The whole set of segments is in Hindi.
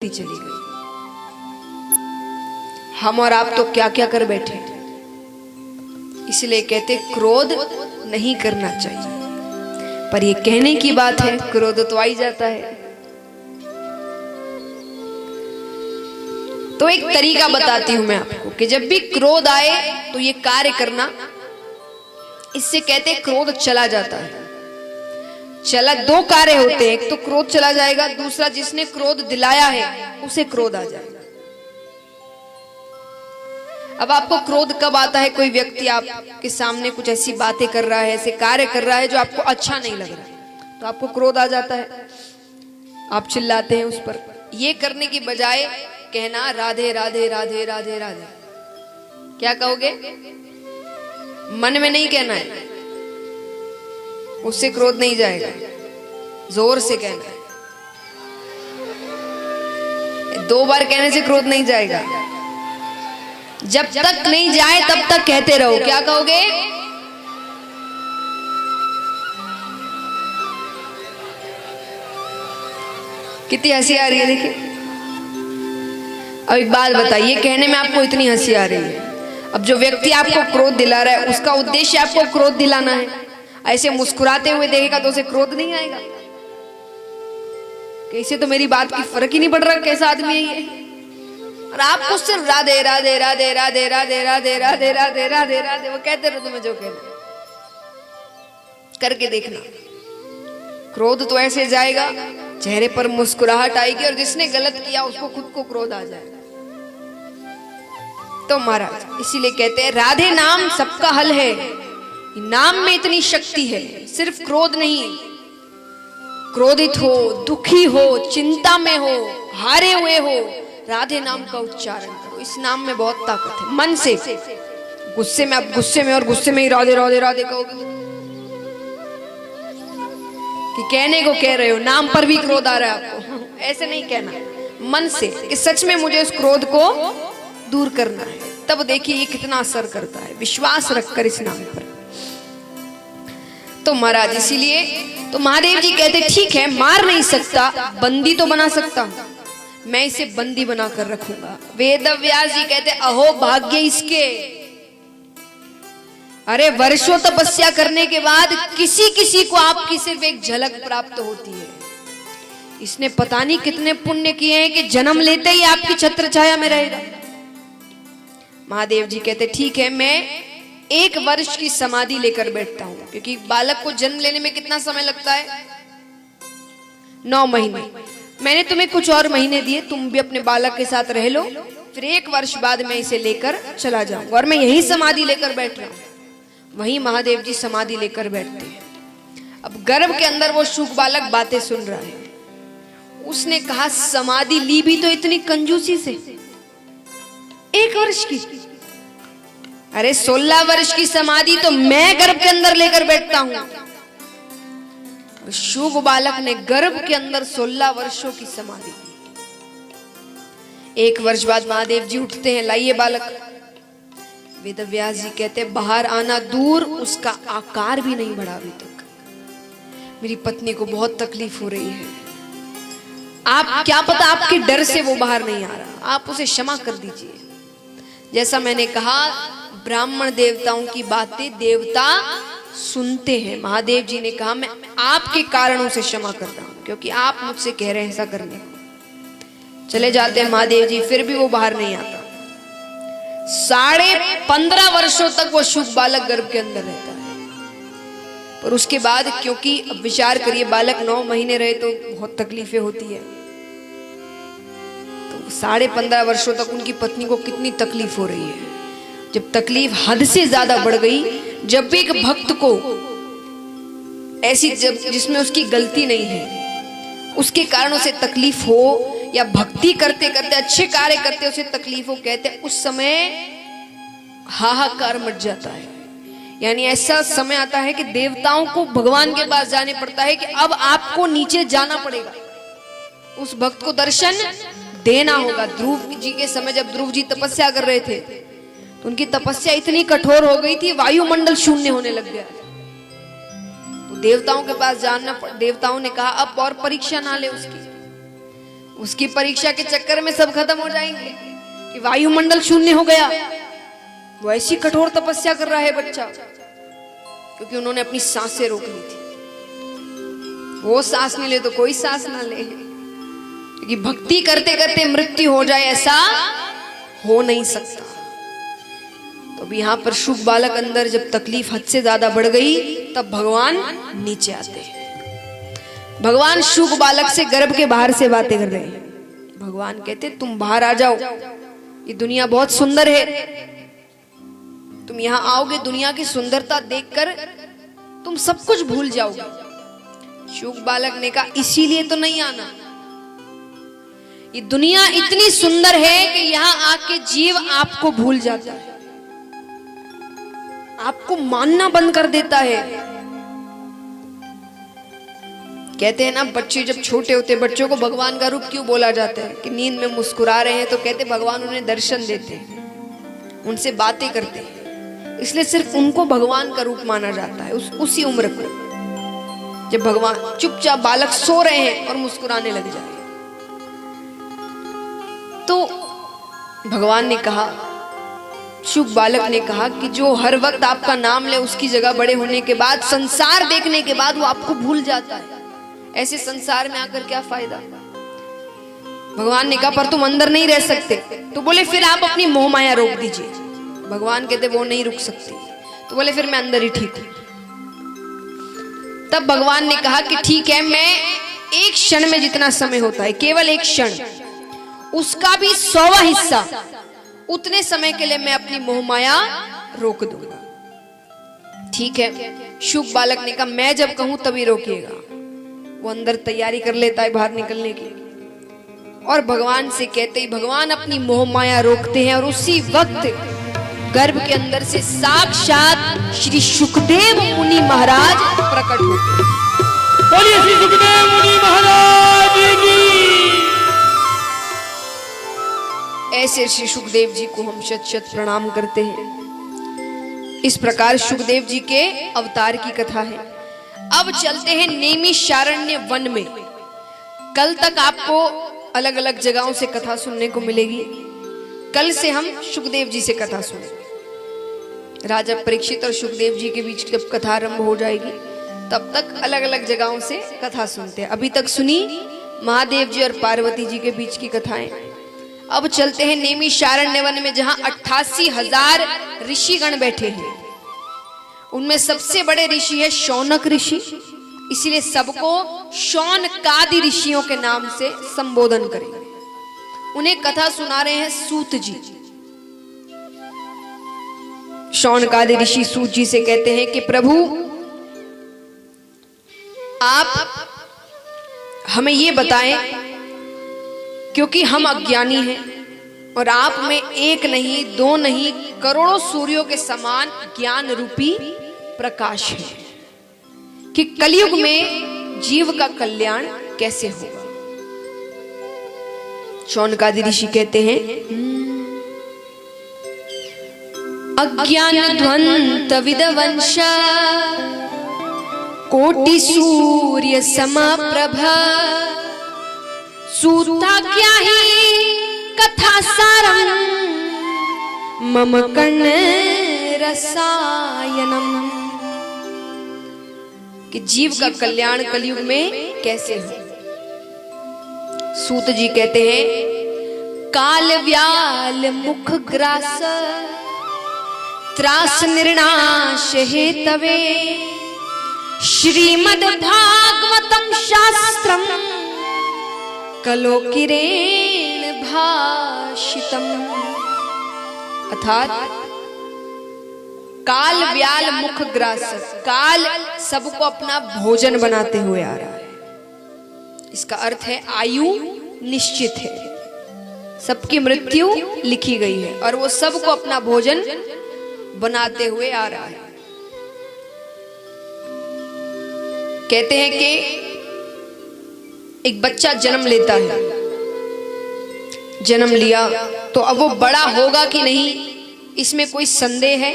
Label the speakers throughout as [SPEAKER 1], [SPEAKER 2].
[SPEAKER 1] चली गई। हम और आप तो क्या क्या कर बैठे। इसलिए कहते क्रोध नहीं करना चाहिए, पर ये कहने की बात है, क्रोध तो आ ही जाता है। तो एक तरीका बताती हूं मैं आपको कि जब भी क्रोध आए तो ये कार्य करना, इससे कहते क्रोध चला जाता है। चला दो कार्य होते हैं, एक तो क्रोध चला जाएगा, दूसरा जिसने क्रोध दिलाया है उसे क्रोध आ जाएगा। अब आपको क्रोध कब आता है? कोई व्यक्ति आपके सामने कुछ ऐसी बातें कर रहा है, ऐसे कार्य कर रहा है जो आपको अच्छा नहीं लग रहा, तो आपको क्रोध आ जाता है, आप चिल्लाते हैं उस पर। ये करने की बजाय कहना राधे राधे राधे राधे राधे। क्या कहोगे? मन में नहीं कहना है, उससे क्रोध नहीं जाएगा, जोर से कहना है। 2 बार कहने से क्रोध नहीं जाएगा, जब तक नहीं जाए तब तक कहते रहो। क्या कहोगे? कितनी हंसी आ रही है, देखिए। अब एक बात बताइए, कहने में आपको इतनी हंसी आ रही है, अब जो व्यक्ति आपको क्रोध दिला रहा है उसका उद्देश्य आपको क्रोध दिलाना है। ऐसे मुस्कुराते हुए देखेगा तो उसे क्रोध नहीं आएगा कि इसे तो मेरी बात की फर्क ही नहीं पड़ रहा कैसा आदमी है ये। और आपको सिर्फ राधे राधे राधे राधे राधे राधे राधे राधे राधे राधे वो कहते रहो, तुम्हें जो कहना करके देखना। क्रोध तो ऐसे जाएगा, चेहरे पर मुस्कुराहट आएगी, और जिसने गलत किया उसको खुद को क्रोध आ जाएगा। तो महाराज इसीलिए कहते हैं राधे नाम सबका हल है। नाम में इतनी शक्ति है, सिर्फ क्रोध नहीं। क्रोधित हो, दुखी हो, चिंता में हो, हारे हुए हो, राधे नाम का उच्चारण करो। इस नाम में बहुत ताकत है। मन से, गुस्से में, आप गुस्से में और गुस्से में ही राधे राधे राधे कहोगे कि कहने को कह रहे हो, नाम पर भी क्रोध आ रहा है आपको। ऐसे नहीं कहना, मन से कि सच में मुझे उस क्रोध को दूर करना है। तब देखिए ये कितना असर करता है, विश्वास रखकर इस नाम पर। तो महाराज इसीलिए तो महादेव जी कहते ठीक है, मार नहीं सकता, बंदी तो बना सकता हूं, मैं इसे बंदी बनाकर रखूंगा। वेद व्यास जी कहते अहो भाग्य इसके, अरे वर्षों तपस्या करने के बाद किसी किसी को आपकी सिर्फ एक झलक प्राप्त होती है। इसने पता नहीं कितने पुण्य किए हैं कि जन्म लेते ही आपकी छत्र छाया में रहेगा। महादेव जी कहते ठीक है, मैं 1 वर्ष की समाधि लेकर बैठता हूं, क्योंकि बालक को जन्म लेने में कितना समय लगता है? 9 महीने। मैंने तुम्हें कुछ और महीने दिए, तुम भी अपने बालक के साथ रह लो, फिर 1 वर्ष बाद मैं इसे लेकर चला जाऊंगा। और मैं यही समाधि लेकर बैठ रहा हूं। वहीं महादेव जी समाधि लेकर बैठते हैं। अब गर्भ के अंदर वो शुक बालक बातें सुन रहा है। उसने कहा समाधि ली भी तो इतनी कंजूसी से, 1 वर्ष की। अरे 16 वर्ष की समाधि तो मैं गर्भ के अंदर लेकर बैठता हूं। शुभ बालक ने गर्भ के अंदर 16 वर्षों की समाधि। 1 वर्ष बाद महादेव जी उठते हैं, लाइए बालक। वेदव्यास जी कहते बाहर आना दूर, उसका आकार भी नहीं बढ़ा अभी तक। मेरी पत्नी को बहुत तकलीफ हो रही है। आप क्या पता आपके डर से वो बाहर नहीं आ रहा, आप उसे क्षमा कर दीजिए। जैसा मैंने कहा, ब्राह्मण देवताओं की बातें देवता सुनते हैं। महादेव जी ने कहा मैं आपके कारण उसे क्षमा कर रहा हूं, क्योंकि आप मुझसे कह रहे हैं ऐसा करने को। चले जाते हैं महादेव जी, फिर भी वो बाहर नहीं आता। 15.5 वर्षों तक वो शुक बालक गर्भ के अंदर रहता है। पर उसके बाद, क्योंकि अब विचार करिए, बालक 9 महीने रहे तो बहुत तकलीफें होती है, तो 15.5 वर्षों तक उनकी पत्नी को कितनी तकलीफ हो रही है। जब तकलीफ हद से ज्यादा बढ़ गई, जब भी एक भक्त को ऐसी जिसमें उसकी गलती नहीं है, उसके कारण उसे तकलीफ हो, या भक्ति करते करते अच्छे कार्य करते उसे तकलीफ हो, कहते उस समय हाहाकार मच जाता है। यानी ऐसा समय आता है कि देवताओं को भगवान के पास जाने पड़ता है कि अब आपको नीचे जाना पड़ेगा, उस भक्त को दर्शन देना होगा। ध्रुव जी के समय जब ध्रुव जी तपस्या कर रहे थे, तो उनकी तपस्या इतनी कठोर हो गई थी, वायुमंडल शून्य होने लग गया। तो देवताओं के पास जाना, देवताओं ने कहा अब और परीक्षा ना ले उसकी। उसकी परीक्षा के चक्कर में सब खत्म हो जाएंगे कि वायुमंडल शून्य हो गया। वो ऐसी कठोर तपस्या कर रहा है बच्चा, क्योंकि उन्होंने अपनी सांसें रोक ली थी। वो सांस नहीं ले तो कोई सांस ना ले, क्योंकि भक्ति करते करते मृत्यु हो जाए ऐसा हो नहीं सकता। तो अब यहां पर शुक बालक अंदर जब तकलीफ हद से ज्यादा बढ़ गई, तब भगवान नीचे आते हैं। भगवान शुक बालक से गर्भ के बाहर से बातें कर रहे हैं। भगवान कहते तुम बाहर आ जाओ, ये दुनिया बहुत सुंदर है, तुम यहां आओगे दुनिया की सुंदरता देखकर तुम सब कुछ भूल जाओगे। शुक बालक ने कहा इसीलिए तो नहीं आना, ये दुनिया इतनी सुंदर है कि यहां आके जीव आपको भूल जाता है, आपको मानना बंद कर देता है। कहते हैं ना, बच्चे जब छोटे होते बच्चों को भगवान का रूप क्यों बोला जाता है कि नींद में मुस्कुरा रहे हैं, तो कहते भगवान उन्हें दर्शन देते हैं, उनसे बातें करते हैं, इसलिए सिर्फ उनको भगवान का रूप माना जाता है उसी उम्र को, जब भगवान चुपचाप बालक सो रहे हैं और मुस्कुराने लग जाए। तो भगवान ने कहा, शुक बालक ने कहा कि जो हर वक्त आपका नाम ले, उसकी जगह बड़े होने के बाद, संसार देखने के बाद वो आपको भूल जाता है। ऐसे संसार में आकर क्या फायदा। भगवान ने कहा पर तुम अंदर नहीं रह सकते। तो बोले फिर आप अपनी मोह माया रोक दीजिए। भगवान कहते वो नहीं रुक सकती। तो बोले फिर मैं अंदर ही ठीक हूं। तब भगवान ने कहा कि ठीक है, मैं एक क्षण में जितना समय होता है, केवल एक क्षण, उसका भी 100वां हिस्सा, उतने समय के लिए मैं अपनी मोह माया रोक दूंगा। ठीक है। शुक बालक ने कहा मैं जब कहूं तभी रोकिएगा। वो अंदर तैयारी कर लेता है बाहर निकलने की, और भगवान से कहते ही भगवान अपनी मोह माया रोकते हैं, और उसी वक्त गर्भ के अंदर से साक्षात श्री सुखदेव मुनि महाराज प्रकट होते हैं।
[SPEAKER 2] बोलिए श्री सुखदेव मुनि महाराज की।
[SPEAKER 1] ऐसे श्री सुखदेव जी को हम शत शत प्रणाम करते हैं। इस प्रकार सुखदेव जी के अवतार की कथा है। अब चलते हैं नैमिषारण्य वन में। कल तक आपको अलग अलग जगहों से कथा सुनने को मिलेगी। कल से हम सुखदेव जी से कथा सुनेंगे। राजा परीक्षित और सुखदेव जी के बीच जब कथा आरंभ हो जाएगी, तब तक अलग अलग जगहों से कथा सुनते हैं। अभी तक सुनी महादेव जी और पार्वती जी के बीच की कथाएं। अब चलते हैं नैमिषारण्य वन में, जहां 88,000 ऋषिगण बैठे हैं। उनमें सबसे बड़े ऋषि है शौनक ऋषि, इसलिए सबको शौनकादि ऋषियों के नाम से संबोधन करेंगे। उन्हें कथा सुना रहे हैं सूत जी। शौनकादि ऋषि सूत जी से कहते हैं कि प्रभु आप हमें ये बताएं, क्योंकि हम अज्ञानी हैं और आप में एक नहीं, दो नहीं, करोड़ों सूर्यों के समान ज्ञान रूपी प्रकाश है, कि कलयुग में जीव का कल्याण कैसे होगा। शौनकादि ऋषि कहते हैं अज्ञान ध्वंत विदवंश कोटि सूर्य समप्रभा सूता क्या ही कथा सारम मम कर्ण रसायनम, कि जीव का कल्याण कलयुग में कैसे हो। सूत जी कहते हैं काल व्याल मुख ग्रास त्रास निर्णाश हेतवे श्रीमद् भागवतम शास्त्रम कलो किरेण भाषितम। अर्थात काल व्याल मुख ग्रास, काल सबको अपना भोजन बनाते हुए आ रहा है। इसका अर्थ है आयु निश्चित है, सबकी मृत्यु लिखी गई है, और वो सबको अपना भोजन बनाते हुए आ रहा है। कहते हैं कि एक बच्चा जन्म लेता है, जन्म लिया तो अब वो बड़ा होगा कि नहीं, इसमें कोई संदेह है।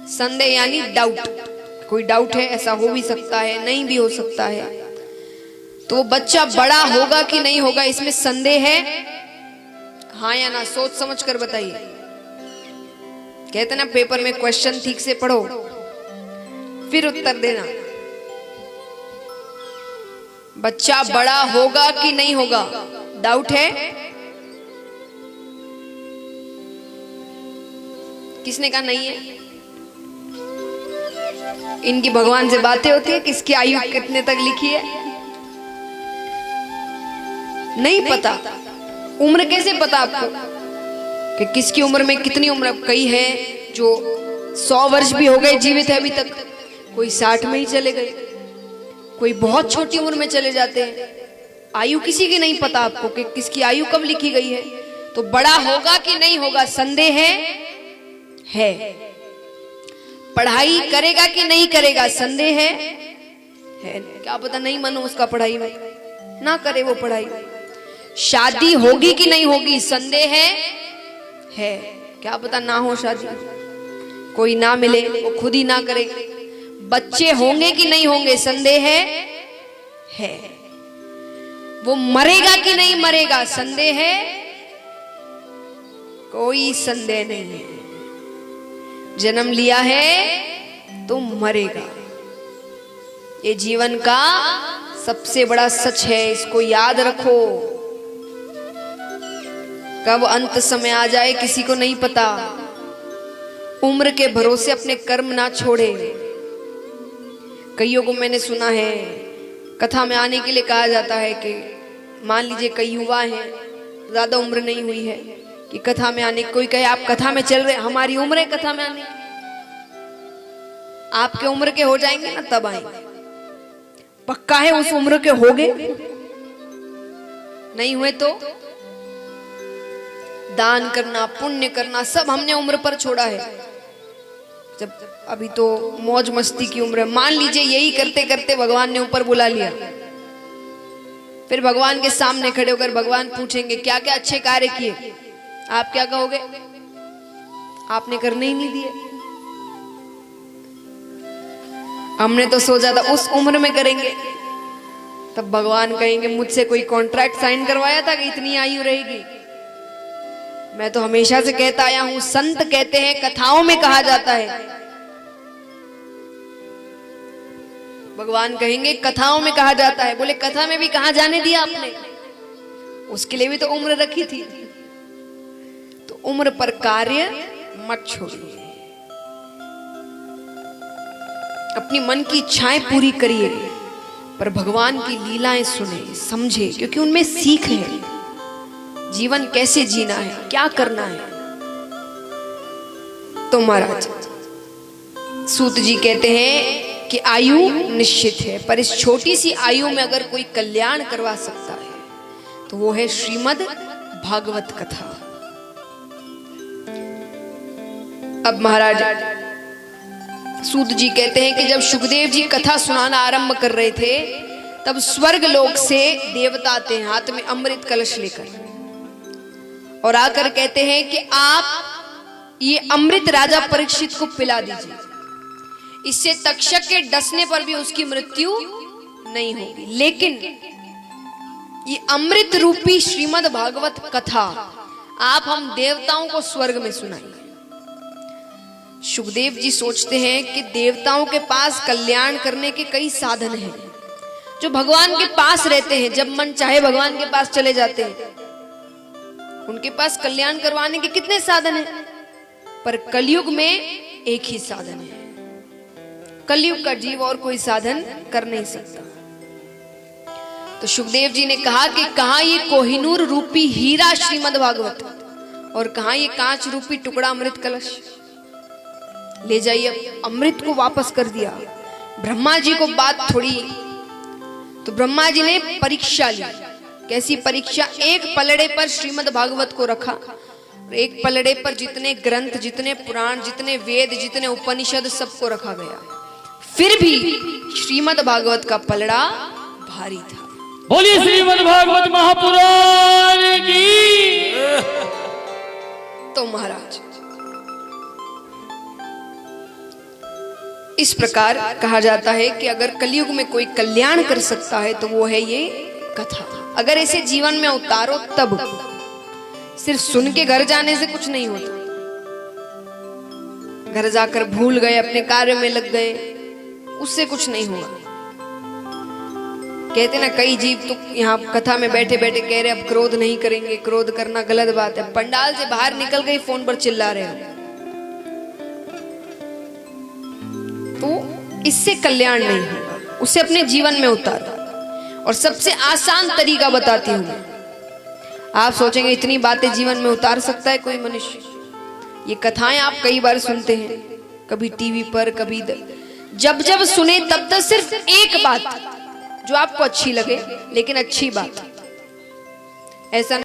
[SPEAKER 1] संदेह यानी डाउट, कोई डाउट है, ऐसा हो भी सकता है, नहीं भी हो सकता है। तो वो बच्चा बड़ा होगा कि नहीं होगा इसमें संदेह है? हाँ या ना? सोच समझ कर बताइए। कहते ना पेपर में क्वेश्चन ठीक से पढ़ो फिर उत्तर देना। बच्चा बड़ा होगा कि नहीं होगा, डाउट है? किसने कहा नहीं है? इनकी भगवान से बातें होती है किसकी आयु कितने तक लिखी है? नहीं पता। उम्र कैसे पता आपको कि किसकी उम्र में कितनी उम्र? कई है जो 100 वर्ष भी हो गए जीवित है अभी तक, कोई 60 में ही चले गए, कोई बहुत छोटी उम्र में चले जाते हैं। आयु किसी की नहीं पता आपको कि किसकी आयु कब लिखी गई है। तो बड़ा होगा कि नहीं होगा संदेह है। पढ़ाई करेगा कि नहीं करेगा संदेह है। क्या पता नहीं मन हो उसका पढ़ाई में, ना करे वो पढ़ाई। शादी होगी कि नहीं होगी संदेह है। क्या पता ना हो शादी, कोई ना मिले, वो खुद ही ना करे। बच्चे होंगे कि नहीं होंगे संदेह है। वो मरेगा कि नहीं मरेगा संदेह है। कोई संदेह नहीं है। जन्म लिया है तो मरेगा। ये जीवन का सबसे बड़ा सच है, इसको याद रखो। कब अंत समय आ जाए किसी को नहीं पता। उम्र के भरोसे अपने कर्म ना छोड़े। कईयों को मैंने सुना है कथा में आने के लिए कहा जाता है कि मान लीजिए कई युवा हैं, ज्यादा उम्र नहीं हुई है कि कथा में आने, कोई कहे आप कथा में चल रहे, हमारी उम्र है कथा में आने, आपके उम्र के हो जाएंगे ना तब आएंगे। पक्का है उस उम्र के हो गए? नहीं हुए तो दान करना, पुण्य करना सब हमने उम्र पर छोड़ा है। जब अभी तो मौज मस्ती की उम्र है। मान लीजिए यही करते करते भगवान ने ऊपर बुला लिया, फिर भगवान के सामने खड़े होकर भगवान पूछेंगे क्या क्या अच्छे कार्य किए, आप क्या कहोगे? आपने करने ही नहीं दिए। हमने तो सोचा था उस उम्र में करेंगे। तब भगवान कहेंगे मुझसे कोई कॉन्ट्रैक्ट साइन करवाया था कि इतनी आयु रहेगी? मैं तो हमेशा से कहता आया हूं, संत कहते हैं, कथाओं में कहा जाता है। भगवान कहेंगे कथाओं में कहा जाता है। बोले कथा में भी कहां जाने दिया आपने? उसके लिए भी तो उम्र रखी थी। तो उम्र पर कार्य मत छोड़िए, अपनी मन की इच्छाएं पूरी करिए, पर भगवान की लीलाएं सुने, समझे, क्योंकि उनमें सीख है। जीवन कैसे जीना है, क्या करना है। तो महाराज सूत जी कहते हैं कि आयु निश्चित है, पर इस छोटी सी आयु में अगर कोई कल्याण करवा सकता है तो वो है श्रीमद् भागवत कथा। अब महाराज सूत जी कहते हैं कि जब सुखदेव जी कथा सुनाना आरंभ कर रहे थे तब स्वर्ग लोक से देवता आते हैं हाथ में अमृत कलश लेकर, और आकर कहते हैं कि आप ये अमृत राजा परीक्षित को पिला दीजिए, इससे तक्षक के डसने पर भी उसकी मृत्यु नहीं होगी। लेकिन ये अमृत रूपी श्रीमद् भागवत कथा आप हम देवताओं को स्वर्ग में सुनाइए। सुखदेव जी सोचते हैं कि देवताओं के पास कल्याण करने के कई साधन हैं, जो भगवान के पास रहते हैं, जब मन चाहे भगवान के पास चले जाते हैं। उनके पास कल्याण करवाने के कितने साधन हैं, पर कलयुग में एक ही साधन है। कलयुग का जीव और कोई साधन कर नहीं सकता। तो सुखदेव जी ने कहा कि कहां ये कोहिनूर रूपी हीरा श्रीमद् भागवत और कहां ये कांच रूपी टुकड़ा अमृत कलश, ले जाइए। अमृत को वापस कर दिया। ब्रह्मा जी को बात थोड़ी, तो ब्रह्मा जी ने परीक्षा ली। कैसी परीक्षा? एक पलड़े पर श्रीमद् भागवत को रखा, एक पलड़े पर जितने ग्रंथ, जितने पुराण, जितने वेद, जितने उपनिषद सबको रखा गया। फिर भी श्रीमद् भागवत का पलड़ा भारी था।
[SPEAKER 2] बोलिए श्रीमद् भागवत महापुराण की।
[SPEAKER 1] तो महाराज इस प्रकार कहा जाता है कि अगर कलयुग में कोई कल्याण कर सकता है तो वो है ये कथा। अगर इसे जीवन में उतारो तब, सिर्फ सुन के घर जाने से कुछ नहीं होता। घर जाकर भूल गए, अपने कार्य में लग गए, उससे कुछ नहीं होगा। कहते ना कई जीव तो यहाँ कथा में बैठे बैठे कह रहे अब क्रोध नहीं करेंगे, क्रोध करना गलत बात है। पंडाल से बाहर निकल गए फोन पर चिल्ला रहे हैं। तो इससे कल्याण नहीं होगा, उसे अपने जीवन में उतारो। और सबसे आसान तरीका बताती हूं। आप सोचेंगे इतनी बातें जीवन में उतार सकता है कोई मनुष्य? ये कथाएं आप कई बार सुनते हैं, कभी टीवी पर, कभी जब जब सुने तब तक सिर्फ एक बात जो आपको अच्छी लगे, लेकिन अच्छी बात। ऐसा